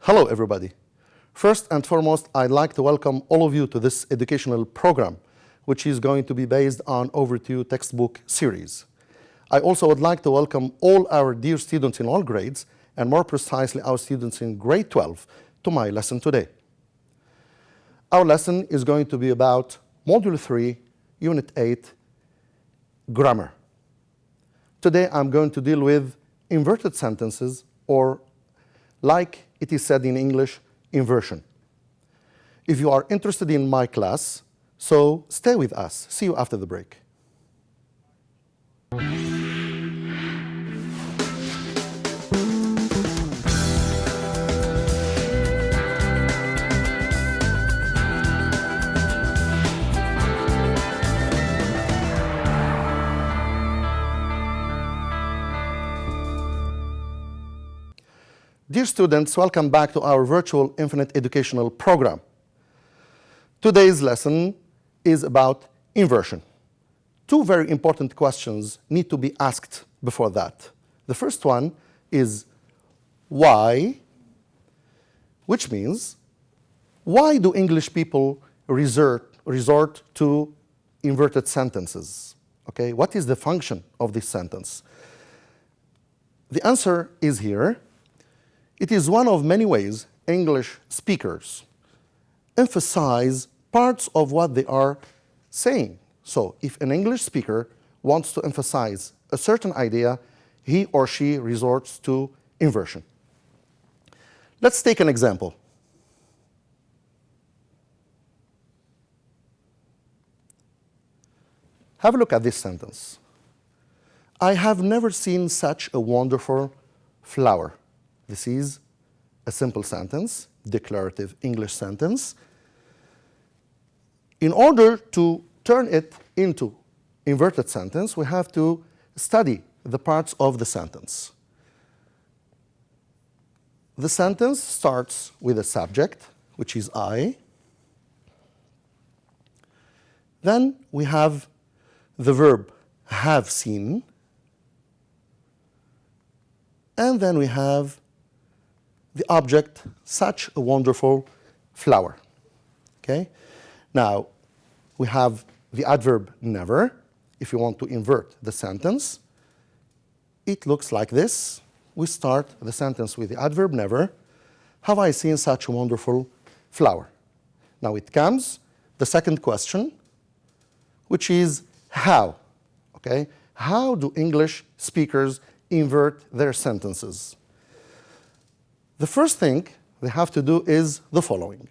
Hello, everybody. First and foremost, I'd like to welcome all of you to this educational program, which is going to be based on Overdue textbook series. I also would like to welcome all our dear students in all grades, and more precisely our students in grade 12, to my lesson today. Our lesson is going to be about Module 3, Unit 8, Grammar. Today I'm going to deal with inverted sentences, or like it is said in English, inversion. If you are interested in my class, so stay with us. See you after the break. Dear students, welcome back to our virtual infinite educational program. Today's lesson is about inversion. Two very important questions need to be asked before that. The first one is why, which means why do English people resort to inverted sentences? Okay, what is the function of this sentence? The answer is here. It is one of many ways English speakers emphasize parts of what they are saying. So if an English speaker wants to emphasize a certain idea, he or she resorts to inversion. Let's take an example. Have a look at this sentence. I have never seen such a wonderful flower. This is a simple sentence, declarative English sentence. In order to turn it into inverted sentence, we have to study the parts of the sentence. The sentence starts with a subject, which is I. Then we have the verb have seen. And then we have the object, such a wonderful flower. Okay? Now, we have the adverb never. If you want to invert the sentence, it looks like this. We start the sentence with the adverb never. Have I seen such a wonderful flower? Now it comes the second question, which is how. Okay? How do English speakers invert their sentences? The first thing they have to do is the following.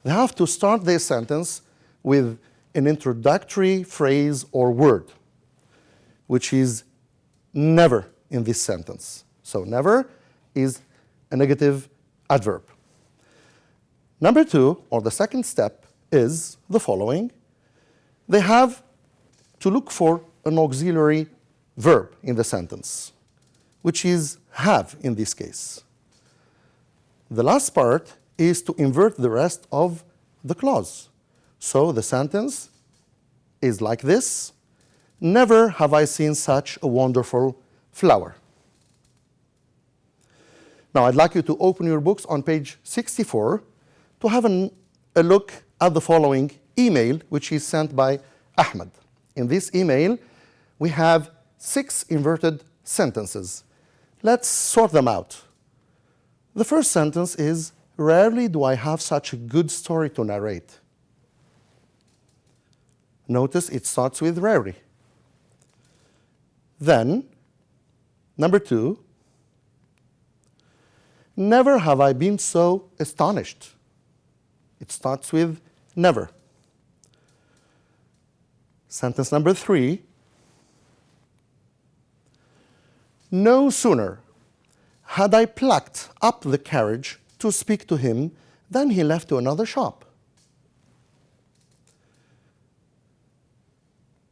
They have to start their sentence with an introductory phrase or word, which is never in this sentence. So never is a negative adverb. Number two, or the second step, is the following. They have to look for an auxiliary verb in the sentence, which is have in this case. The last part is to invert the rest of the clause. So the sentence is like this. Never have I seen such a wonderful flower. Now I'd like you to open your books on page 64 to have a look at the following email, which is sent by Ahmed. In this email, we have 6 inverted sentences. Let's sort them out. The first sentence is, rarely do I have such a good story to narrate. Notice it starts with rarely. Then, number 2, never have I been so astonished. It starts with never. Sentence number 3, no sooner had I plucked up the courage to speak to him than he left to another shop.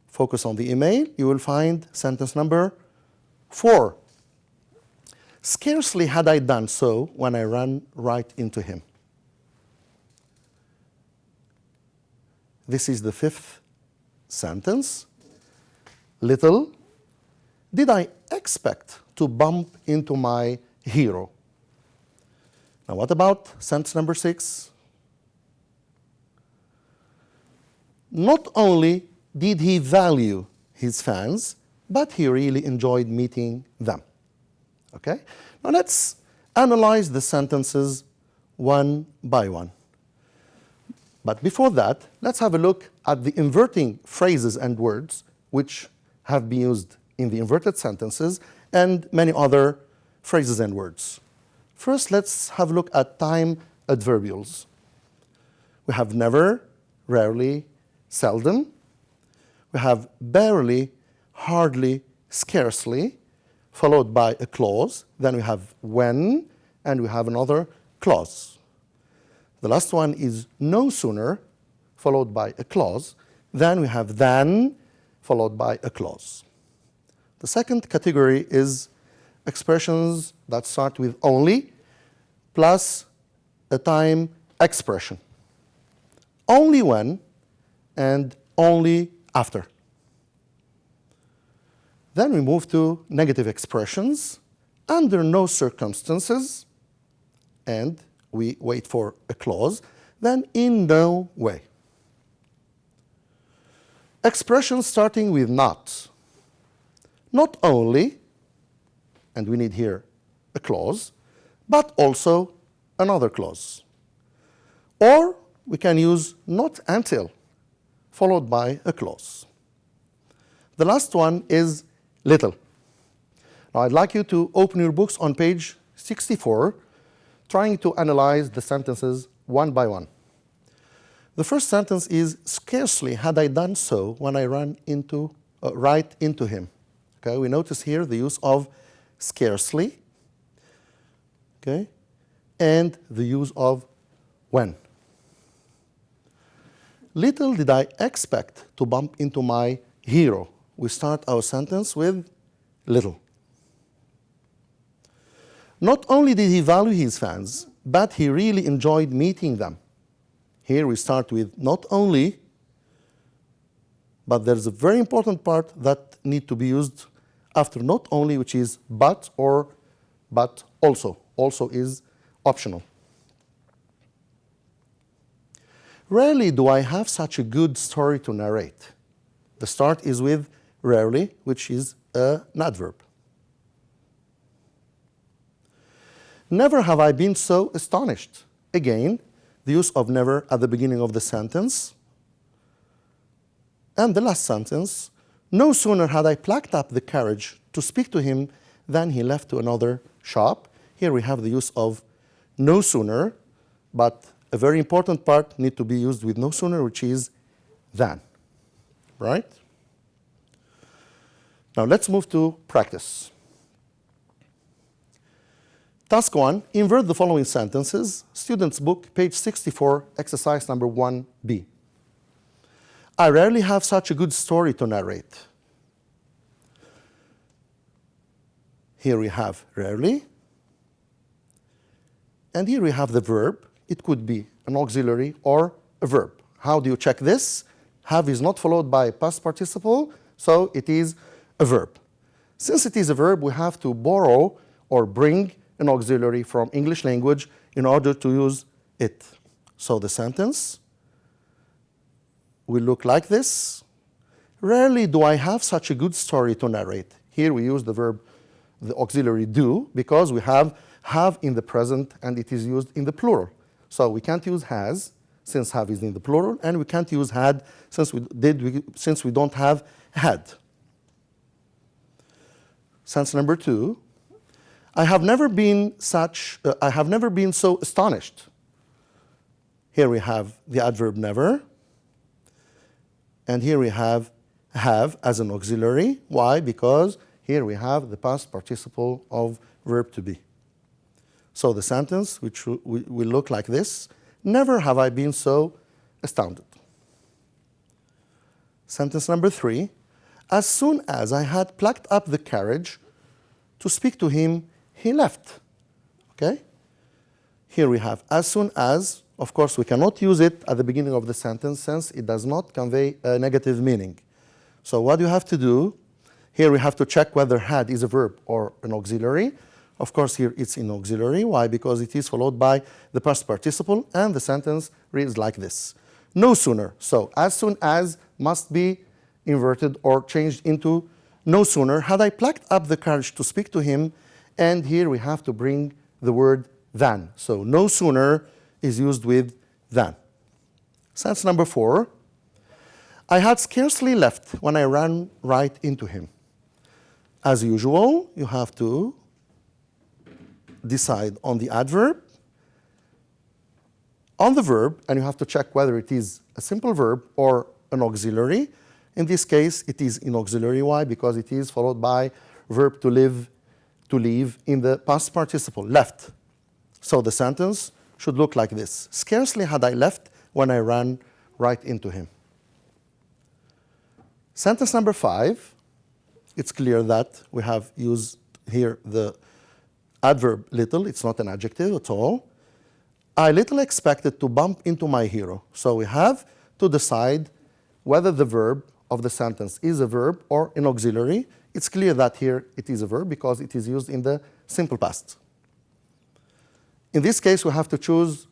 Focus on the email, you will find sentence number 4. Scarcely had I done so when I ran right into him. This is the 5th sentence. Little did I expect to bump into my hero. Now what about sentence number 6? Not only did he value his fans, but he really enjoyed meeting them. Okay? Now let's analyze the sentences one by one. But before that, let's have a look at the inverting phrases and words which have been used in the inverted sentences and many other phrases and words. First, let's have a look at time adverbials. We have never, rarely, seldom. We have barely, hardly, scarcely, followed by a clause. Then we have when, and we have another clause. The last one is no sooner, followed by a clause. Then we have than, followed by a clause. The second category is expressions that start with only plus a time expression. Only when and only after. Then we move to negative expressions, under no circumstances, and we wait for a clause, then in no way. Expressions starting with not. Not only, and we need here a clause, but also another clause. Or we can use not until, followed by a clause. The last one is little. Now I'd like you to open your books on page 64, trying to analyze the sentences one by one. The first sentence is, scarcely had I done so when I ran right into him. Okay, we notice here the use of scarcely, okay, and the use of when. Little did I expect to bump into my hero. We start our sentence with little. Not only did he value his fans, but he really enjoyed meeting them. Here we start with not only, but there's a very important part that needs to be used after not only, which is but or but also. Also is optional. Rarely do I have such a good story to narrate. The start is with rarely, which is an adverb. Never have I been so astonished. Again, the use of never at the beginning of the sentence. And the last sentence, no sooner had I plucked up the courage to speak to him than he left to another shop. Here we have the use of no sooner, but a very important part needs to be used with no sooner, which is than, right? Now let's move to practice. Task 1, invert the following sentences. Student's book, page 64, exercise number 1B. I rarely have such a good story to narrate. Here we have rarely. And here we have the verb. It could be an auxiliary or a verb. How do you check this? Have is not followed by past participle, so it is a verb. Since it is a verb, we have to borrow or bring an auxiliary from English language in order to use it. So the sentence will look like this. Rarely do I have such a good story to narrate. Here we use the verb, the auxiliary do, because we have in the present and it is used in the plural. So we can't use has, since have is in the plural, and we can't use had since we don't have had. Sentence number 2. I have never been so astonished. Here we have the adverb never. And here we have as an auxiliary. Why? Because here we have the past participle of verb to be. So the sentence, which will look like this, never have I been so astounded. Sentence number 3, as soon as I had plucked up the courage to speak to him, he left. Okay? Here we have as soon as. Of course, we cannot use it at the beginning of the sentence since it does not convey a negative meaning. So what you have to do, here we have to check whether had is a verb or an auxiliary. Of course, here it's in auxiliary. Why? Because it is followed by the past participle, and the sentence reads like this. No sooner. So as soon as must be inverted or changed into no sooner had I plucked up the courage to speak to him, and here we have to bring the word than. So no sooner is used with than. Sentence number 4. I had scarcely left when I ran right into him. As usual, you have to decide on the adverb, on the verb, and you have to check whether it is a simple verb or an auxiliary. In this case, it is in auxiliary. Why? Because it is followed by verb to live, to leave in the past participle, left. So the sentence should look like this. Scarcely had I left when I ran right into him. Sentence number 5, it's clear that we have used here the adverb little. It's not an adjective at all. I little expected to bump into my hero. So we have to decide whether the verb of the sentence is a verb or an auxiliary. It's clear that here it is a verb because it is used in the simple past. In this case, we have to choose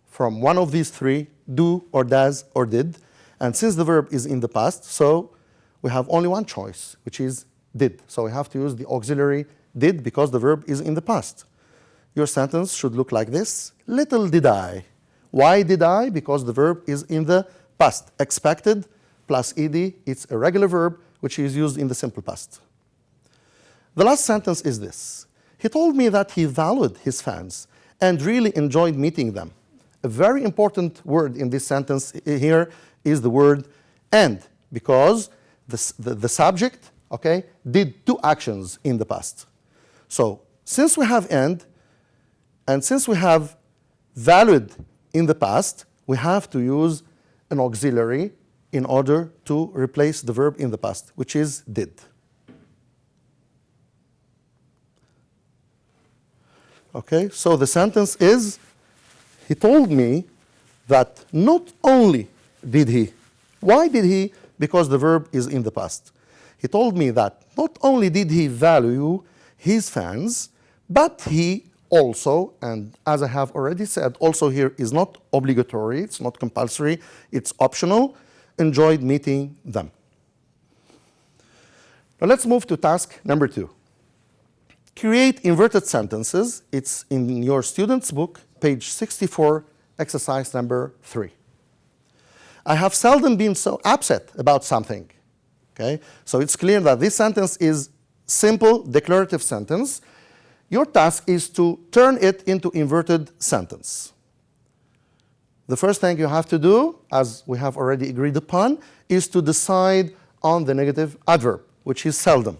from one of these 3, do or does or did. And since the verb is in the past, so we have only one choice, which is did. So we have to use the auxiliary did because the verb is in the past. Your sentence should look like this. Little did I. Why did I? Because the verb is in the past. Expected plus ed, it's a regular verb which is used in the simple past. The last sentence is this. He told me that he valued his fans and really enjoyed meeting them. A very important word in this sentence here is the word and, because the subject, okay, did 2 actions in the past. So since we have and since we have valued in the past, we have to use an auxiliary in order to replace the verb in the past, which is did. Okay, so the sentence is, he told me that not only did he. Why did he? Because the verb is in the past. He told me that not only did he value his fans, but he also, and as I have already said, also here is not obligatory, it's not compulsory, it's optional, enjoyed meeting them. Now let's move to task number 2. Create inverted sentences. It's in your student's book, page 64, exercise number 3. I have seldom been so upset about something. Okay? So it's clear that this sentence is simple declarative sentence. Your task is to turn it into inverted sentence. The first thing you have to do, as we have already agreed upon, is to decide on the negative adverb, which is seldom.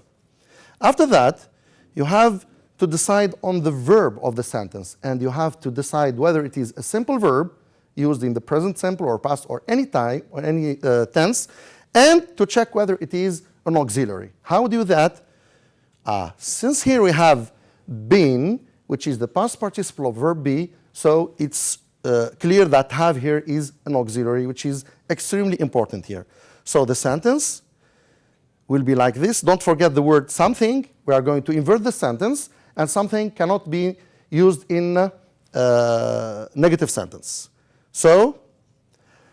After that, you have to decide on the verb of the sentence, and you have to decide whether it is a simple verb used in the present simple or past or any time or any tense, and to check whether it is an auxiliary. How do you do that? Since here we have been, which is the past participle of verb be, so it's clear that have here is an auxiliary, which is extremely important here. So the sentence will be like this. Don't forget the word something. We are going to invert the sentence, and something cannot be used in negative sentence. So,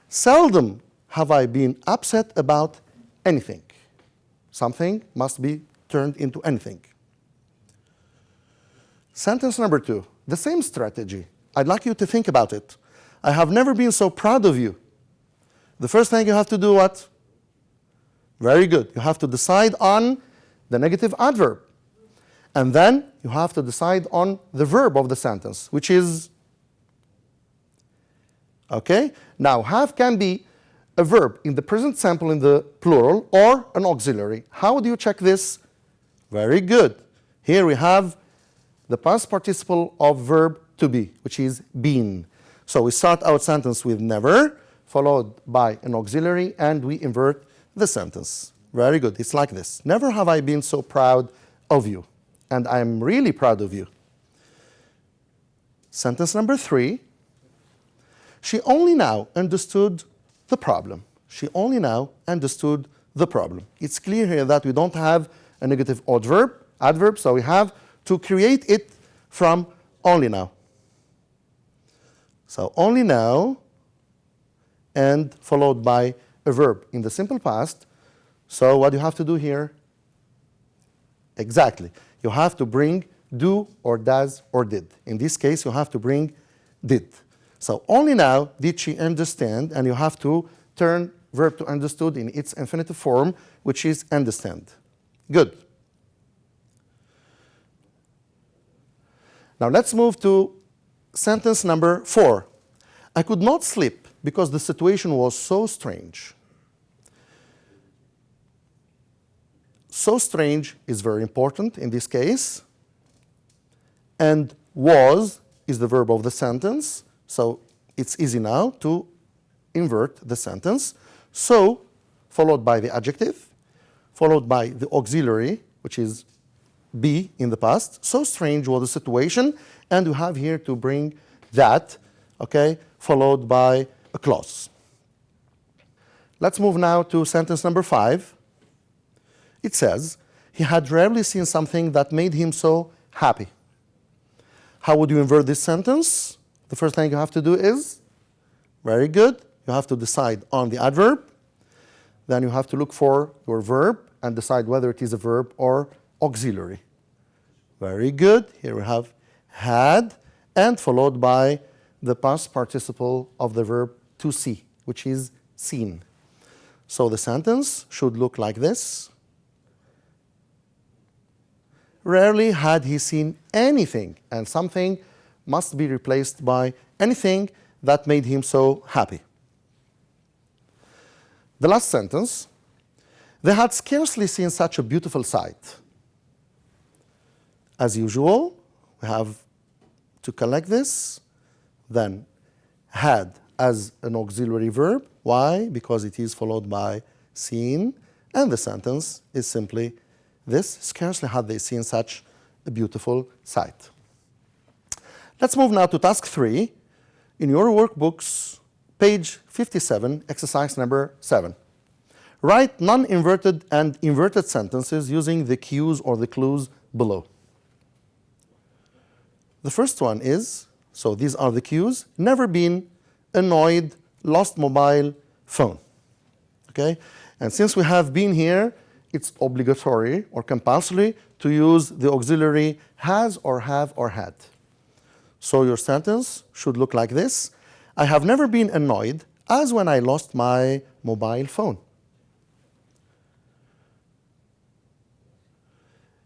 seldom have I been upset about anything. Something must be turned into anything. Sentence number 2, the same strategy. I'd like you to think about it. I have never been so proud of you. The first thing you have to do what? Very good. You have to decide on the negative adverb. And then you have to decide on the verb of the sentence, which is, okay? Now, have can be a verb in the present simple in the plural or an auxiliary. How do you check this? Very good. Here we have the past participle of verb to be, which is been. So we start our sentence with never, followed by an auxiliary, and we invert the sentence. Very good. It's like this. Never have I been so proud of you. And I'm really proud of you. Sentence number 3. She only now understood the problem. She only now understood the problem. It's clear here that we don't have a negative adverb, so we have to create it from only now. So only now and followed by a verb in the simple past. So what do you have to do here? Exactly. You have to bring do or does or did. In this case, you have to bring did. So only now did she understand, and you have to turn verb to understood in its infinitive form, which is understand. Good. Now let's move to sentence number 4. I could not sleep because the situation was so strange. So strange is very important in this case. And was is the verb of the sentence. So it's easy now to invert the sentence. So, followed by the adjective, followed by the auxiliary, which is be in the past. So strange was the situation, and you have here to bring that, okay, followed by a clause. Let's move now to sentence number 5. It says, he had rarely seen something that made him so happy. How would you invert this sentence? The first thing you have to do is, very good, you have to decide on the adverb. Then you have to look for your verb and decide whether it is a verb or auxiliary. Very good. Here we have had, and followed by the past participle of the verb to see, which is seen. So the sentence should look like this. Rarely had he seen anything, and something must be replaced by anything that made him so happy. The last sentence, they had scarcely seen such a beautiful sight. As usual, we have to collect this, then had as an auxiliary verb. Why? Because it is followed by seen, and the sentence is simply this, scarcely had they seen such a beautiful sight. Let's move now to task 3. In your workbooks, page 57, exercise number 7. Write non-inverted and inverted sentences using the cues or the clues below. The first one is, so these are the cues, never been, annoyed, lost mobile, phone. Okay? And since we have been here, it's obligatory or compulsory to use the auxiliary has or have or had. So your sentence should look like this. I have never been annoyed as when I lost my mobile phone.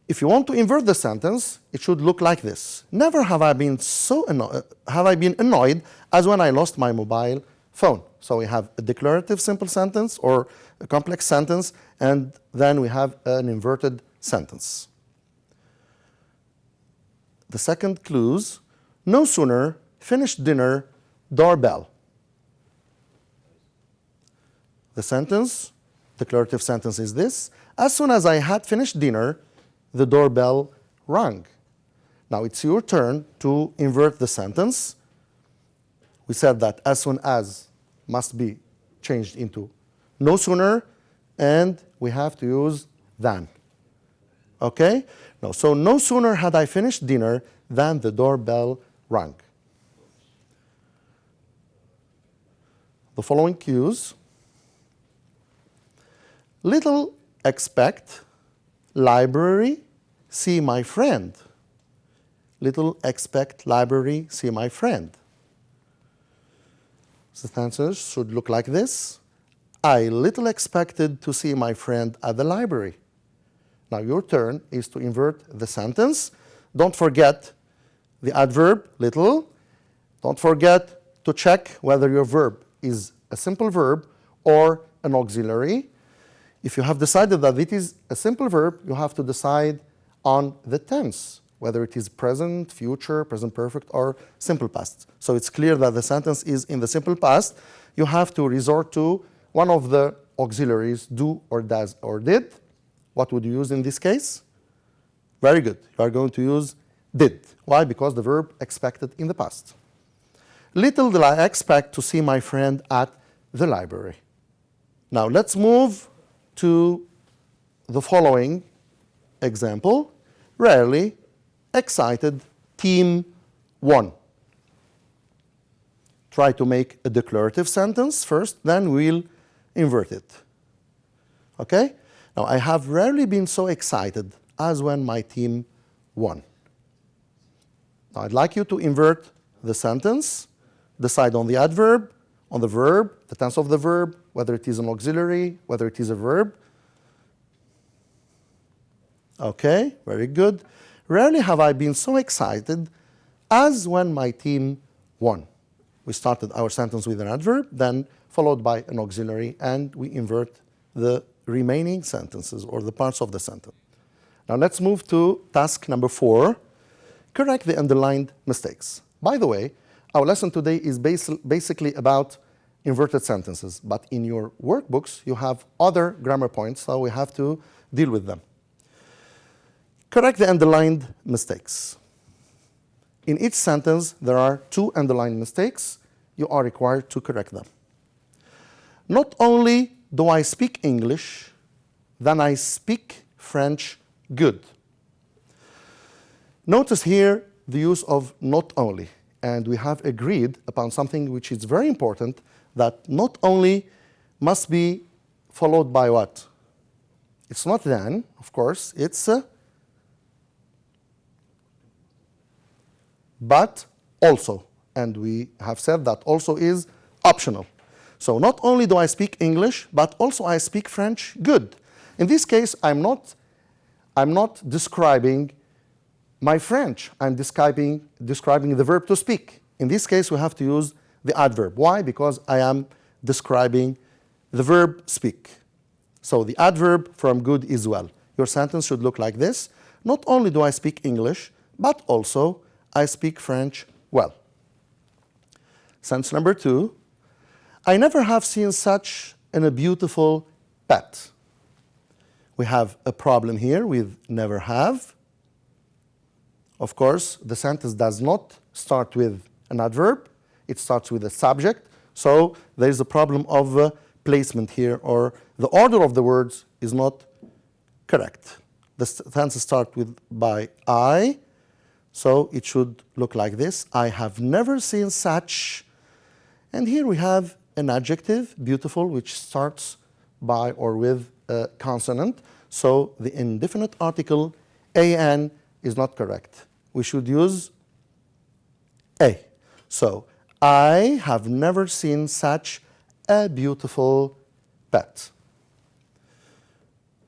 If you want to invert the sentence, it should look like this. Never have I been annoyed as when I lost my mobile phone. So we have a declarative simple sentence or a complex sentence, and then we have an inverted sentence. The second clues, no sooner finished dinner, doorbell. The sentence, declarative sentence is this. As soon as I had finished dinner, the doorbell rang. Now it's your turn to invert the sentence. We said that as soon as must be changed into no sooner, and we have to use than. Okay? No, so no sooner had I finished dinner than the doorbell rang. The following cues. Little expect, library, see my friend. Little expect, library, see my friend. The sentences should look like this. I little expected to see my friend at the library. Now your turn is to invert the sentence. Don't forget the adverb, little. Don't forget to check whether your verb is a simple verb or an auxiliary. If you have decided that it is a simple verb, you have to decide on the tense, whether it is present, future, present perfect, or simple past. So it's clear that the sentence is in the simple past. You have to resort to one of the auxiliaries, do or does or did. What would you use in this case? Very good. You are going to use did. Why? Because the verb expected in the past. Little did I expect to see my friend at the library. Now let's move to the following example. Rarely, excited, team 1. Try to make a declarative sentence first, then we'll invert it. Okay? Now, I have rarely been so excited as when my team won. Now, I'd like you to invert the sentence, decide on the adverb, on the verb, the tense of the verb, whether it is an auxiliary, whether it is a verb. Okay, very good. Rarely have I been so excited as when my team won. We started our sentence with an adverb, then followed by an auxiliary, and we invert the remaining sentences or the parts of the sentence. Now let's move to task number 4. Correct the underlined mistakes. By the way, our lesson today is basically about inverted sentences, but in your workbooks you have other grammar points, so we have to deal with them. Correct the underlined mistakes. In each sentence there are 2 underlined mistakes. You are required to correct them. Not only do I speak English, then I speak French good. Notice here the use of not only, and we have agreed upon something which is very important, that not only must be followed by what? It's not then, of course, it's but also, and we have said that also is optional. So not only do I speak English, but also I speak French good. In this case, I'm not describing my French. I'm describing the verb to speak. In this case, we have to use the adverb. Why? Because I am describing the verb speak. So the adverb from good is well. Your sentence should look like this. Not only do I speak English, but also I speak French well. Sentence number 2. I never have seen such a beautiful pet. We have a problem here with never have. Of course, the sentence does not start with an adverb. It starts with a subject. So there is a problem of placement here, or the order of the words is not correct. The sentence starts by I, so it should look like this. I have never seen such. And here we have an adjective, beautiful, which starts by or with a consonant. So the indefinite article an is not correct. We should use a. So I have never seen such a beautiful pet.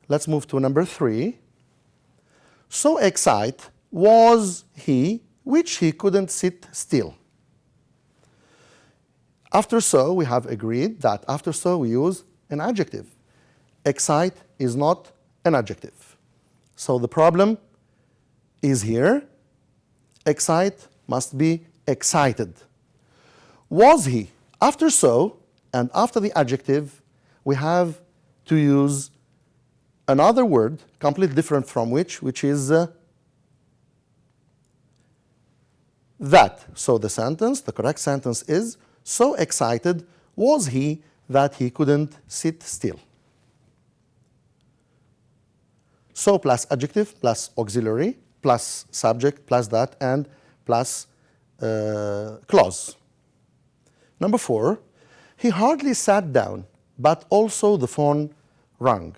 Let's move to number 3. So excited was he, which he couldn't sit still. After so, we have agreed that after so we use an adjective. Excite is not an adjective. So the problem is here. Excite must be excited. Was he? After so and after the adjective, we have to use another word completely different from which is that. So the sentence, the correct sentence is, so excited was he that he couldn't sit still. So plus adjective, plus auxiliary, plus subject, plus that, and plus clause. Number 4, he hardly sat down, but also the phone rang.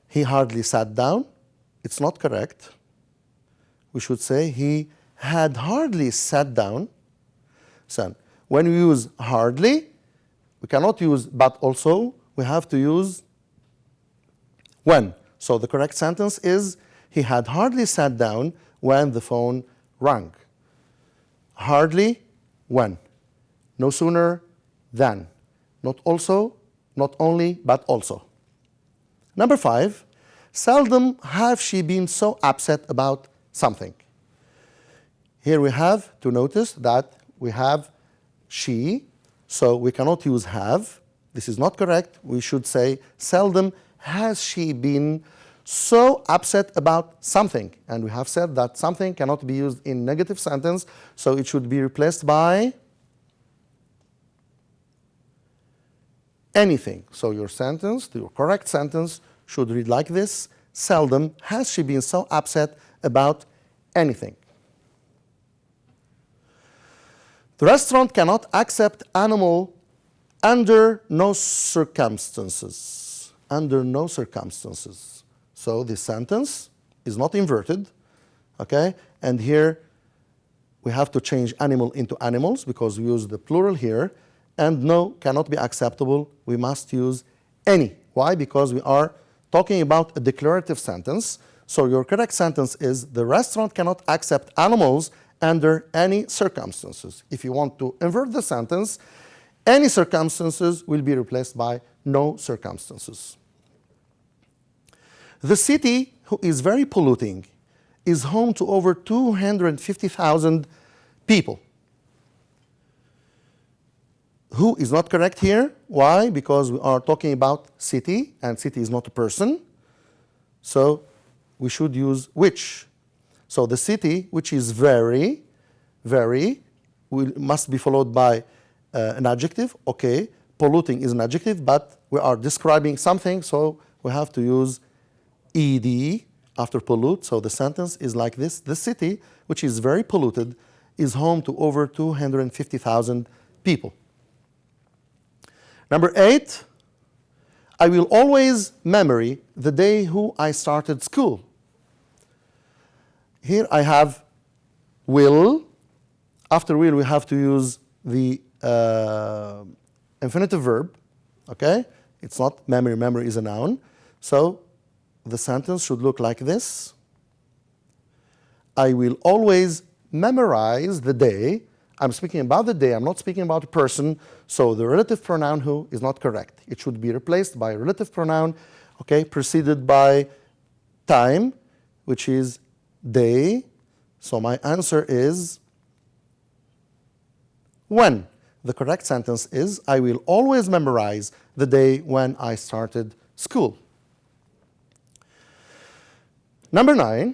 He hardly sat down. It's not correct. We should say he had hardly sat down. So when we use hardly, we cannot use but also. We have to use when. So the correct sentence is, he had hardly sat down when the phone rang. Hardly, when. No sooner than. Not also, not only, but also. Number 5, seldom have she been so upset about something. Here we have to notice that we have she, so we cannot use have. This is not correct. We should say, seldom has she been so upset about something. And we have said that something cannot be used in negative sentence, so it should be replaced by anything. So your sentence, your correct sentence, should read like this. Seldom has she been so upset about anything. The restaurant cannot accept animal under no circumstances. Under no circumstances. So this sentence is not inverted, okay? And here we have to change animal into animals because we use the plural here. And no cannot be acceptable. We must use any. Why? Because we are talking about a declarative sentence. So your correct sentence is the restaurant cannot accept animals under any circumstances. If you want to invert the sentence, any circumstances will be replaced by no circumstances. The city, who is very polluting, is home to over 250,000 people. Who is not correct here. Why? Because we are talking about city, and city is not a person. So we should use which. So the city, which is very, must be followed by an adjective. Okay, polluting is an adjective, but we are describing something, so we have to use ed after pollute. So the sentence is like this. The city, which is very polluted, is home to over 250,000 people. Number 8, I will always memory the day who I started school. Here I have will. After will, we have to use the infinitive verb, okay? It's not memory. Memory is a noun. So the sentence should look like this. I will always memorize the day. I'm speaking about the day. I'm not speaking about a person. So the relative pronoun who is not correct. It should be replaced by a relative pronoun, okay, preceded by time, which is day. So my answer is when. The correct sentence is I will always memorize the day when I started school. Number 9,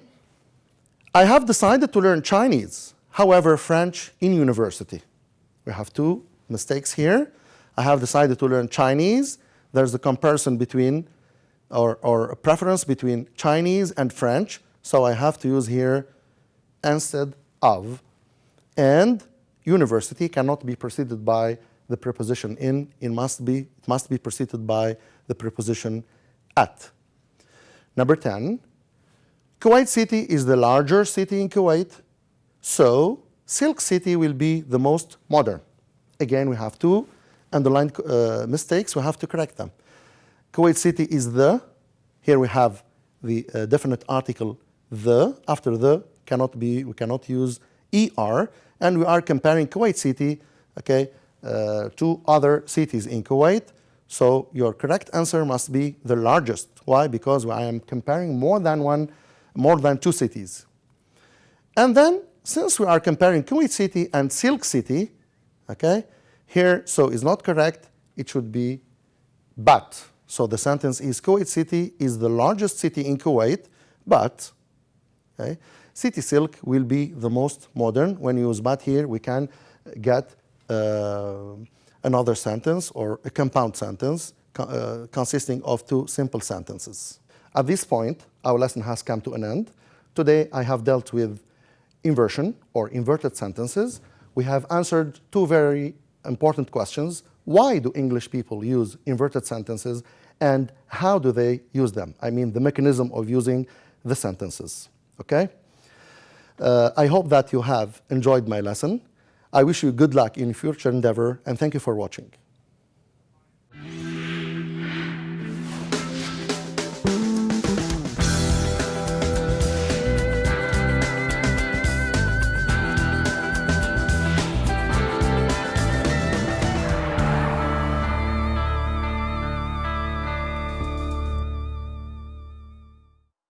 I have decided to learn Chinese, however, French in university. We have two mistakes here. I have decided to learn Chinese. There's a comparison between, or a preference between Chinese and French. So I have to use here instead of. And university cannot be preceded by the preposition in. It must be preceded by the preposition at. Number 10, Kuwait City is the larger city in Kuwait. So Silk City will be the most modern. Again, we have two underlined mistakes. We have to correct them. Kuwait City is the. Here we have the definite article the. After the we cannot use er. And we are comparing Kuwait City, okay, to other cities in Kuwait. So your correct answer must be the largest. Why? Because I am comparing more than two cities. And then, since we are comparing Kuwait City and Silk City, okay, here, so is not correct. It should be but. So the sentence is Kuwait City is the largest city in Kuwait, but, okay, City Silk will be the most modern. When you use but here, we can get another sentence or a compound sentence consisting of two simple sentences. At this point, our lesson has come to an end. Today, I have dealt with inversion or inverted sentences. We have answered two very important questions. Why do English people use inverted sentences and how do they use them? I mean, the mechanism of using the sentences, okay? I hope that you have enjoyed my lesson. I wish you good luck in future endeavor and thank you for watching.